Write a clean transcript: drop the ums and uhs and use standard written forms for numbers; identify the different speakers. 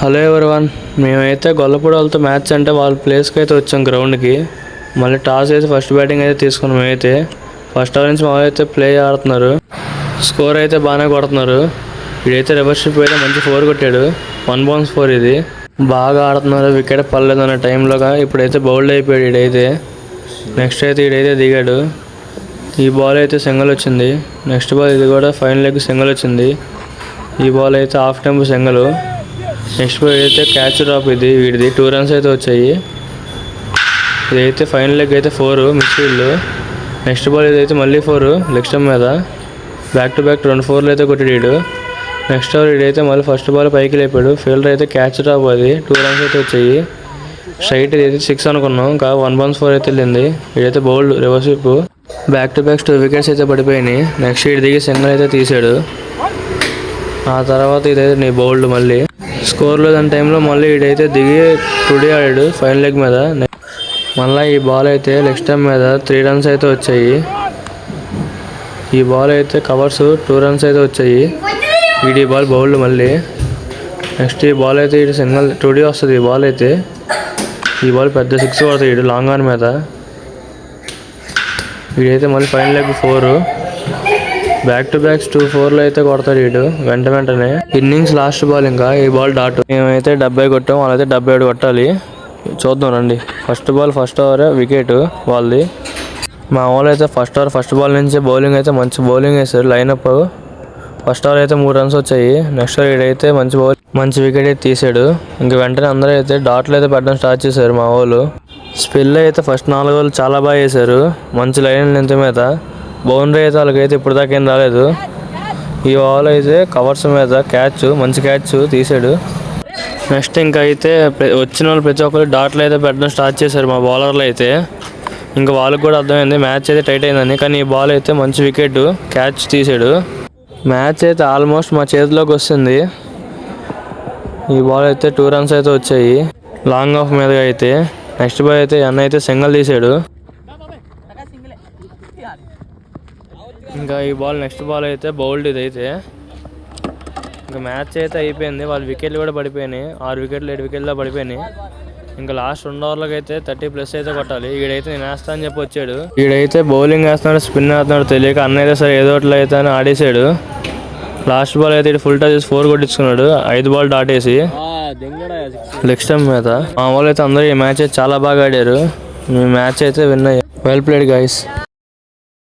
Speaker 1: Hello everyone, మేమైతే గొల్లపూడి వాళ్ళతో match అంటే వాళ్ళ ప్లేస్కి అయితే వచ్చాం గ్రౌండ్కి. మళ్ళీ టాస్ అయితే ఫస్ట్ బ్యాటింగ్ అయితే తీసుకున్నాం. మేమైతే ఫస్ట్ ఓవర్ నుంచి మామూలు అయితే ప్లే ఆడుతున్నారు. స్కోర్ అయితే బాగానే కొడుతున్నారు. ఇదైతే రివర్షిప్ అయితే మంచి 4 కొట్టాడు. 1 బౌన్స్ 4 ఇది. బాగా ఆడుతున్నారు. వికెట్ పడలేదు అనే టైంలోగా ఇప్పుడైతే బౌల్డ్ అయిపోయాడు. ఇడైతే నెక్స్ట్ అయితే ఇడైతే దిగాడు. ఈ బాల్ అయితే సింగిల్ వచ్చింది. నెక్స్ట్ బాల్ ఇది కూడా ఫైనల్ లెగ్ సింగిల్ వచ్చింది. ఈ బాల్ అయితే half tempo single. Next ball అయితే క్యాచ్ డ్రాప్. ఇది వీడిది 2 runs అయితే వచ్చాయి. ఇదైతే ఫైనల్ లెగ్ అయితే 4 మిస్ ఫీల్డ్. నెక్స్ట్ బాల్ ఇదైతే మళ్ళీ 4 లెగ్ స్టంప్ మీద. బ్యాక్ టు బ్యాక్ 2 4 అయితే కొట్టాడు. నెక్స్ట్ ఓవర్ ఇదైతే మళ్ళీ ఫస్ట్ బాల్ పైకి లేపాడు. ఫీల్డర్ అయితే క్యాచ్ డ్రాప్. అది 2 runs అయితే వచ్చాయి. స్ట్రైట్ ఇదైతే 6 అనుకున్నాం. ఇంకా 1 bounce 4 అయితే వెళ్ళింది. ఇదైతే bowled reverse sweep. Back to back 2 wickets అయితే పడిపోయినాయి. నెక్స్ట్ ఇటు దిగి సింగిల్ అయితే తీసాడు. ఆ తర్వాత ఇదైతే నీ బౌల్డ్ మళ్ళీ స్కోర్ లేదని టైంలో మళ్ళీ ఇడైతే దిగి టుడే ఆడాడు ఫైనల్ లెగ్ మీద. మళ్ళీ ఈ బాల్ అయితే లెగ్ స్టంప్ మీద 3 runs అయితే వచ్చాయి. ఈ బాల్ అయితే కవర్స్ 2 runs అయితే వచ్చాయి. ఈ బాల్ బౌల్డ్ మళ్ళీ. నెక్స్ట్ ఈ బాల్ అయితే ఇటు సింగిల్ టుడే వస్తుంది. ఈ బాల్ అయితే ఈ బాల్ పెద్ద 6 కొడతాయి ఇటు లాంగ్ ఆన్ మీద. వీడైతే మళ్ళీ final leg 4. Back to backs 2 4 అయితే కొడతాడు వీడు వెంటనే. Innings last ball. ఇంకా ఈ బాల్ డాట్. మేమైతే 70 కొట్టాం. వాళ్ళైతే 77 కొట్టాలి. చూద్దాం రండి. First ball first over wicket వాళ్ళది. మా వాళ్ళు అయితే ఫస్ట్ ఓవర్ ఫస్ట్ బాల్ నుంచి బౌలింగ్ అయితే మంచి బౌలింగ్ వేశారు. లైనప్ ఫస్ట్ ఓవర్ అయితే 3 runs వచ్చాయి. నెక్స్ట్ ఓవర్ ఇడైతే మంచి వికెట్ అయితే తీసాడు. ఇంక వెంటనే అందరూ అయితే డాట్లు అయితే పెట్టడం స్టార్ట్ చేశారు మా వాళ్ళు. స్పిల్ అయితే ఫస్ట్ 4 ఓవర్లు చాలా బాగా వేశారు. మంచి లైన్ లెంత్ మీద. బౌండరీ అయితే వాళ్ళకైతే ఇప్పుడు దాకా ఏం రాలేదు. ఈ బాల్ అయితే కవర్స్ మీద క్యాచ్ మంచి క్యాచ్ తీసాడు. నెక్స్ట్ ఇంకా అయితే వచ్చిన వాళ్ళు ప్రతి ఒక్కరు డాట్లు అయితే పెట్టడం స్టార్ట్ చేశారు మా బౌలర్లు అయితే. ఇంకా వాళ్ళకి కూడా అర్థమైంది మ్యాచ్ అయితే టైట్ అయిందని. కానీ ఈ బాల్ అయితే మంచి వికెట్ క్యాచ్ తీసాడు. మ్యాచ్ అయితే ఆల్మోస్ట్ మా చేతిలోకి వస్తుంది. ఈ బాల్ అయితే 2 runs అయితే వచ్చాయి లాంగ్ ఆఫ్ మీదగా అయితే. నెక్స్ట్ బాల్ అయితే అన్న అయితే సింగిల్ తీసాడు. ఇంకా ఈ బాల్ నెక్స్ట్ బాల్ అయితే బౌల్డ్. ఇదైతే ఇంకా మ్యాచ్ అయితే అయిపోయింది. వాళ్ళ వికెట్లు కూడా పడిపోయినాయి. 6 వికెట్లు 7 వికెట్లో పడిపోయినాయి. ఇంకా లాస్ట్ 2 ఓవర్లకు అయితే 30+ అయితే కొట్టాలి. ఈడైతే నేను వేస్తా అని చెప్పి వచ్చాడు. ఈడైతే బౌలింగ్ వేస్తున్నాడు స్పిన్ వేస్తున్నాడు తెలియక అన్న అయితే సరే ఏదో ఒకటి అయితే అని ఆడేసాడు. లాస్ట్ బాల్ అయితే ఫుల్ టచ్ 4 కొట్టించుకున్నాడు. 5 బాల్ దాటేసి లెగ్ స్టంప్ మీద. మా వాళ్ళు అయితే అందరూ ఈ మ్యాచ్ అయితే చాలా బాగా ఆడారు. మీ మ్యాచ్ అయితే విన్ అయ్యారు. Well played guys.